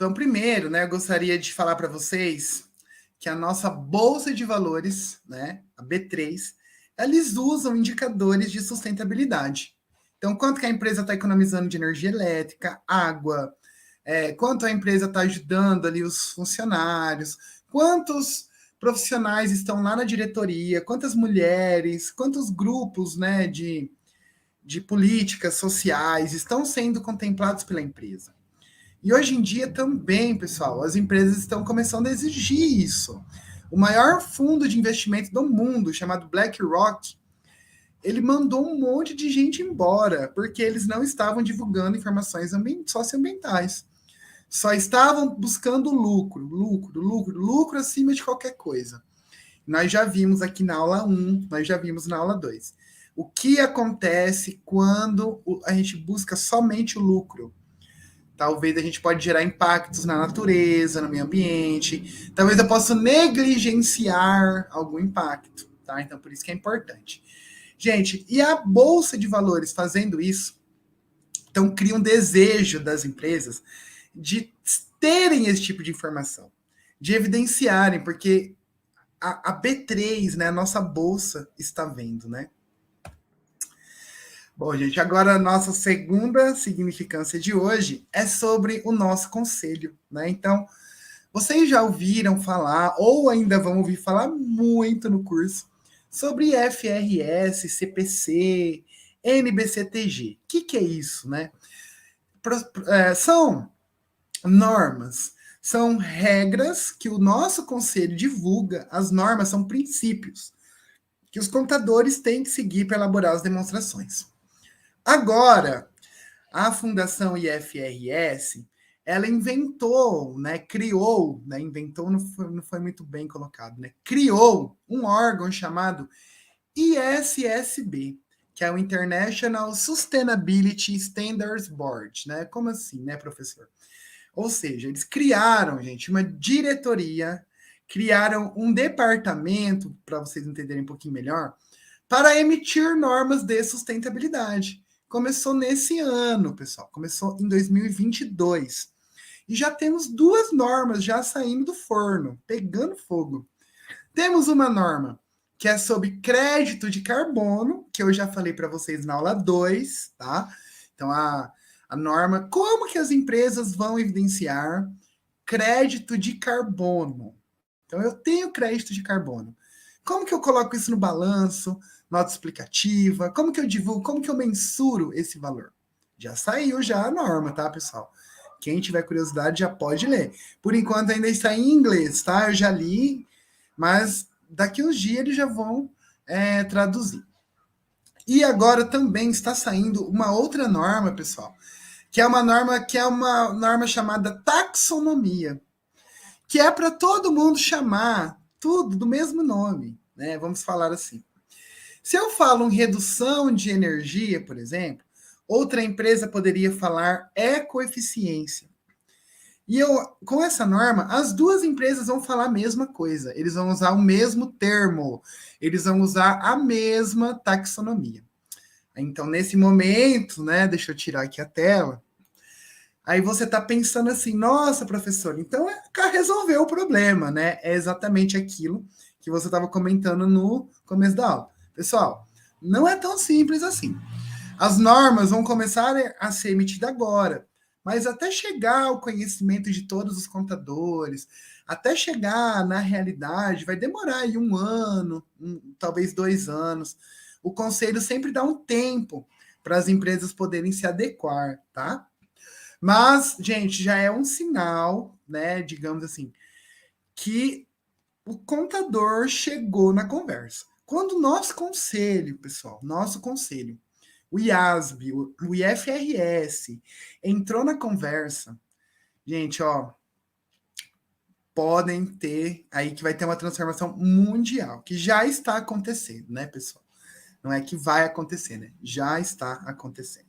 Então, primeiro, né, eu gostaria de falar para vocês que a nossa Bolsa de Valores, né, a B3, eles usam indicadores de sustentabilidade. Então, quanto que a empresa está economizando de energia elétrica, água, quanto a empresa está ajudando ali os funcionários, quantos profissionais estão lá na diretoria, quantas mulheres, quantos grupos, né, de políticas sociais estão sendo contemplados pela empresa. E hoje em dia também, pessoal, as empresas estão começando a exigir isso. O maior fundo de investimento do mundo, chamado BlackRock, ele mandou um monte de gente embora, porque eles não estavam divulgando informações socioambientais. Só estavam buscando lucro acima de qualquer coisa. Nós já vimos aqui na aula 1, nós já vimos na aula 2. O que acontece quando a gente busca somente o lucro? Talvez a gente pode gerar impactos na natureza, no meio ambiente. Talvez eu possa negligenciar algum impacto, tá? Então, por isso que é importante. Gente, e a Bolsa de Valores fazendo isso, então cria um desejo das empresas de terem esse tipo de informação, de evidenciarem, porque a B3, né, a nossa bolsa, está vendo, né? Bom, gente, agora a nossa segunda significância de hoje é sobre o nosso conselho, né? Então, vocês já ouviram falar, ou ainda vão ouvir falar muito no curso, sobre FRS, CPC, NBCTG. O que é isso, né? São normas, são regras que o nosso conselho divulga, as normas são princípios que os contadores têm que seguir para elaborar as demonstrações. Agora, a Fundação IFRS, ela inventou, né, criou, né, inventou não foi muito bem colocado, né, criou um órgão chamado ISSB, que é o International Sustainability Standards Board, né? Como assim, né, professor? Ou seja, eles criaram, gente, uma diretoria, criaram um departamento, para vocês entenderem um pouquinho melhor, para emitir normas de sustentabilidade. Começou nesse ano, pessoal. Começou em 2022. E já temos duas normas já saindo do forno, pegando fogo. Temos uma norma que é sobre crédito de carbono, que eu já falei para vocês na aula 2, tá? Então, a norma, como que as empresas vão evidenciar crédito de carbono? Então, eu tenho crédito de carbono. Como que eu coloco isso no balanço, nota explicativa? Como que eu divulgo? Como que eu mensuro esse valor? Já saiu já a norma, tá, pessoal? Quem tiver curiosidade já pode ler. Por enquanto ainda está em inglês, tá? Eu já li, mas daqui uns dias eles já vão traduzir. E agora também está saindo uma outra norma, pessoal, que é uma norma chamada taxonomia, que é para todo mundo chamar tudo do mesmo nome, né? Vamos falar assim. Se eu falo em redução de energia, por exemplo, outra empresa poderia falar ecoeficiência. E com essa norma, as duas empresas vão falar a mesma coisa. Eles vão usar o mesmo termo. Eles vão usar a mesma taxonomia. Então, nesse momento, né? Deixa eu tirar aqui a tela. Aí você está pensando assim, nossa, professor, então resolveu o problema, né? É exatamente aquilo que você estava comentando no começo da aula. Pessoal, não é tão simples assim. As normas vão começar a ser emitidas agora, mas até chegar ao conhecimento de todos os contadores, até chegar na realidade, vai demorar aí 1 ano, talvez 2 anos. O conselho sempre dá um tempo para as empresas poderem se adequar, tá? Mas, gente, já é um sinal, né, digamos assim, que o contador chegou na conversa. Quando o nosso conselho, pessoal, nosso conselho, o IASB, o IFRS, entrou na conversa, gente, ó, podem ter aí que vai ter uma transformação mundial, que já está acontecendo, né, pessoal? Não é que vai acontecer, né? Já está acontecendo.